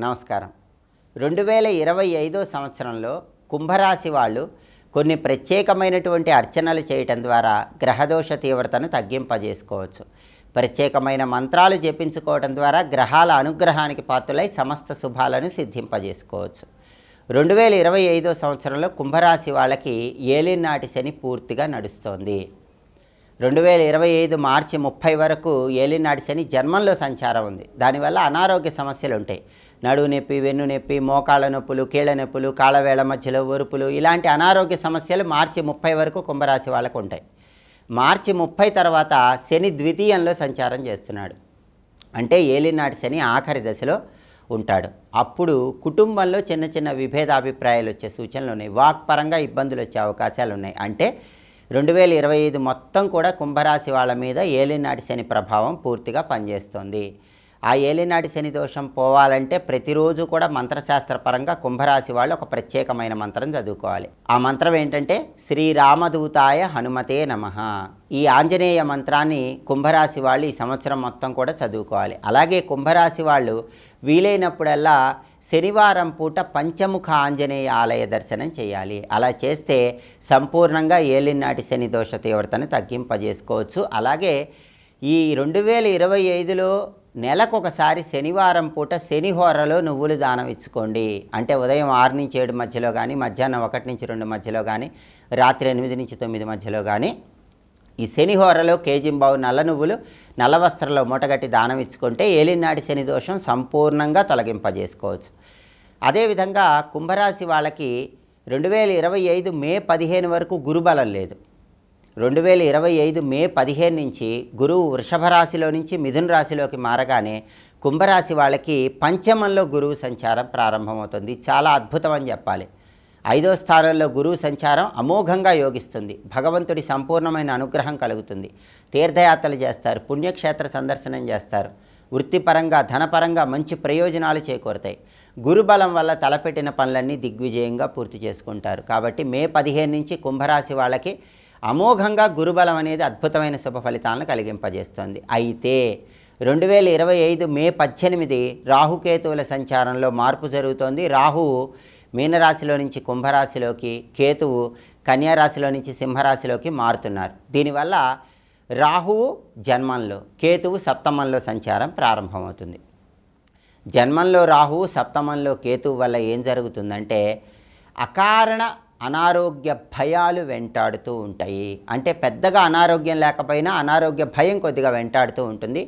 నమస్కారం. 2025 సంవత్సరంలో కుంభరాశి వాళ్ళు కొన్ని ప్రత్యేకమైనటువంటి అర్చనలు చేయటం ద్వారా గ్రహదోష తీవ్రతను తగ్గింపజేసుకోవచ్చు. ప్రత్యేకమైన మంత్రాలు జపించుకోవడం ద్వారా గ్రహాల అనుగ్రహానికి పాత్రులై సమస్త శుభాలను సిద్ధింపజేసుకోవచ్చు. 2025 సంవత్సరంలో కుంభరాశి వాళ్ళకి ఏలినాటి శని పూర్తిగా నడుస్తోంది. 2025 మార్చి 30 వరకు ఏలినాటి శని జన్మంలో సంచారం ఉంది. దానివల్ల అనారోగ్య సమస్యలు ఉంటాయి. నడువు నొప్పి, వెన్ను నొప్పి, మోకాళ్ళ నొప్పులు, కీళ్ళ నొప్పులు, కాళ్ళవేళ్ల మధ్యలో ఒరుపులు, ఇలాంటి అనారోగ్య సమస్యలు మార్చి 30 వరకు కుంభరాశి వాళ్ళకు ఉంటాయి. మార్చి 30 తర్వాత శని ద్వితీయంలో సంచారం చేస్తున్నాడు. అంటే ఏలినాటి శని ఆఖరి దశలో ఉంటాడు. అప్పుడు కుటుంబంలో చిన్న చిన్న విభేదాభిప్రాయాలు వచ్చే సూచనలు ఉన్నాయి. వాక్పరంగా ఇబ్బందులు వచ్చే అవకాశాలు ఉన్నాయి. అంటే 2025 మొత్తం కూడా కుంభరాశి వాళ్ళ మీద ఏలినాటి శని ప్రభావం పూర్తిగా పనిచేస్తుంది. ఆ ఏలినాటి శని దోషం పోవాలంటే ప్రతిరోజు కూడా మంత్రశాస్త్రపరంగా కుంభరాశి వాళ్ళు ఒక ప్రత్యేకమైన మంత్రం చదువుకోవాలి. ఆ మంత్రం ఏంటంటే శ్రీరామదూతాయ హనుమతే నమః. ఈ ఆంజనేయ మంత్రాన్ని కుంభరాశి వాళ్ళు ఈ సంవత్సరం మొత్తం కూడా చదువుకోవాలి. అలాగే కుంభరాశి వాళ్ళు వీలైనప్పుడల్లా శనివారం పూట పంచముఖ ఆంజనేయ ఆలయ దర్శనం చేయాలి. అలా చేస్తే సంపూర్ణంగా ఏలినాటి శని దోష తీవ్రతను తగ్గింపజేసుకోవచ్చు. అలాగే ఈ 2025లో నెలకొకసారి శనివారం పూట శనిహోరలో నువ్వులు దానం ఇచ్చుకోండి. అంటే ఉదయం 6 నుంచి 7 మధ్యలో కానీ, మధ్యాహ్నం 1 నుంచి 2 మధ్యలో కానీ, రాత్రి 8 నుంచి 9 మధ్యలో కానీ ఈ శనిహోరలో కేజింబావు నల్ల నువ్వులు నల్ల వస్త్రంలో మూటగట్టి దానం ఇచ్చుకుంటే ఏలినాటి శని దోషం సంపూర్ణంగా తొలగింపజేసుకోవచ్చు. అదేవిధంగా కుంభరాశి వాళ్ళకి 2025 మే 15 వరకు గురుబలం లేదు. 2025 మే 15 నుంచి గురువు వృషభ రాశిలో నుంచి మిథున రాశిలోకి మారగానే కుంభరాశి వాళ్ళకి పంచమంలో గురువు సంచారం ప్రారంభమవుతుంది. చాలా అద్భుతం అని చెప్పాలి. 5వ స్థానంలో గురువు సంచారం అమోఘంగా యోగిస్తుంది. భగవంతుడి సంపూర్ణమైన అనుగ్రహం కలుగుతుంది. తీర్థయాత్రలు చేస్తారు, పుణ్యక్షేత్ర సందర్శనం చేస్తారు. వృత్తిపరంగా, ధనపరంగా మంచి ప్రయోజనాలు చేకూరుతాయి. గురుబలం వల్ల తలపెట్టిన పనులన్నీ దిగ్విజయంగా పూర్తి చేసుకుంటారు. కాబట్టి మే 15 నుంచి కుంభరాశి వాళ్ళకి అమోఘంగా గురుబలం అనేది అద్భుతమైన శుభ ఫలితాలను కలిగింపజేస్తుంది. అయితే 2025 మే 18 రాహుకేతువుల సంచారంలో మార్పు జరుగుతోంది. రాహువు మీనరాశిలో నుంచి కుంభరాశిలోకి, కేతువు కన్యారాశిలో నుంచి సింహరాశిలోకి మారుతున్నారు. దీనివల్ల రాహువు జన్మంలో, కేతువు సప్తమంలో సంచారం ప్రారంభమవుతుంది. జన్మంలో రాహువు, సప్తమంలో కేతువు వల్ల ఏం జరుగుతుందంటే అకారణ అనారోగ్య భయాలు వెంటాడుతూ ఉంటాయి. అంటే పెద్దగా అనారోగ్యం లేకపోయినా అనారోగ్య భయం కొద్దిగా వెంటాడుతూ ఉంటుంది.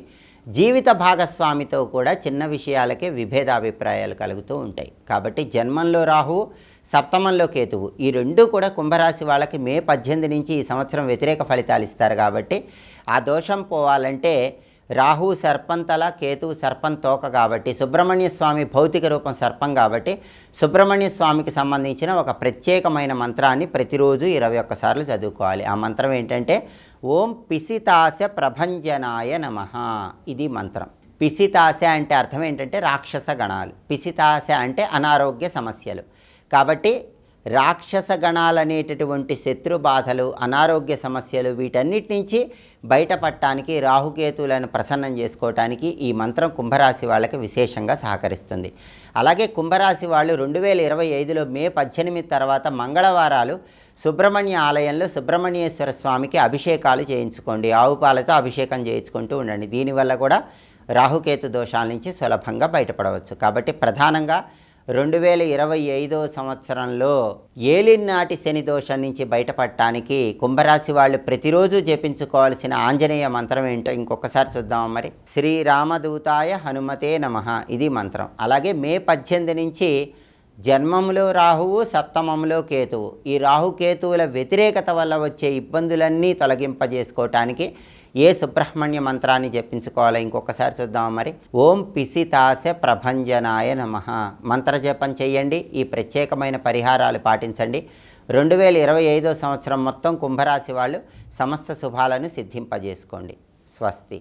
జీవిత భాగస్వామితో కూడా చిన్న విషయాలకే విభేదాభిప్రాయాలు కలుగుతూ ఉంటాయి. కాబట్టి జన్మంలో రాహువు, సప్తమంలో కేతువు ఈ రెండూ కూడా కుంభరాశి వాళ్ళకి మే 18 నుంచి ఈ సంవత్సరం వ్యతిరేక ఫలితాలు ఇస్తారు. కాబట్టి ఆ దోషం పోవాలంటే రాహువు సర్పం తల, కేతువు సర్పం తోక కాబట్టి, సుబ్రహ్మణ్య స్వామి భౌతిక రూపం సర్పం కాబట్టి సుబ్రహ్మణ్య స్వామికి సంబంధించిన ఒక ప్రత్యేకమైన మంత్రాన్ని ప్రతిరోజు 21 సార్లు చదువుకోవాలి. ఆ మంత్రం ఏంటంటే ఓం పిసితాశ ప్రభంజనాయ నమః. ఇది మంత్రం. పిసితాశ అంటే అర్థం ఏంటంటే రాక్షస గణాలు, పిసితాశ అంటే అనారోగ్య సమస్యలు. కాబట్టి రాక్షస గణాలనేటటువంటి శత్రు బాధలు, అనారోగ్య సమస్యలు వీటన్నిటి నుంచి బయటపడటానికి, రాహుకేతువులను ప్రసన్నం చేసుకోవటానికి ఈ మంత్రం కుంభరాశి వాళ్ళకి విశేషంగా సహకరిస్తుంది. అలాగే కుంభరాశి వాళ్ళు 2025లో మే 18 తర్వాత మంగళవారాలు సుబ్రహ్మణ్య ఆలయంలో సుబ్రహ్మణ్యేశ్వర స్వామికి అభిషేకాలు చేయించుకోండి. ఆవు పాలతో అభిషేకం చేయించుకుంటూ ఉండండి. దీనివల్ల కూడా రాహుకేతు దోషాల నుంచి సులభంగా బయటపడవచ్చు. కాబట్టి ప్రధానంగా 2025 సంవత్సరంలో ఏలినాటి శని దోషం నుంచి బయటపడటానికి కుంభరాశి వాళ్ళు ప్రతిరోజు జపించుకోవాల్సిన ఆంజనేయ మంత్రం ఏంటో ఇంకొకసారి చూద్దాం. మరి శ్రీరామదూతాయ హనుమతే నమః ఇది మంత్రం. అలాగే మే 18 నుంచి జన్మంలో రాహువు, సప్తమంలో కేతువు ఈ రాహుకేతువుల వ్యతిరేకత వల్ల వచ్చే ఇబ్బందులన్నీ తొలగింపజేసుకోవటానికి ఏ సుబ్రహ్మణ్య మంత్రాన్ని జపించుకోవాలో ఇంకొకసారి చూద్దాం. మరి ఓం పిసితాశ ప్రభంజనాయ నమః మంత్రజపం చేయండి. ఈ ప్రత్యేకమైన పరిహారాలు పాటించండి. 2025 సంవత్సరం మొత్తం కుంభరాశి వాళ్ళు సమస్త శుభాలను సిద్ధింపజేసుకోండి. స్వస్తి.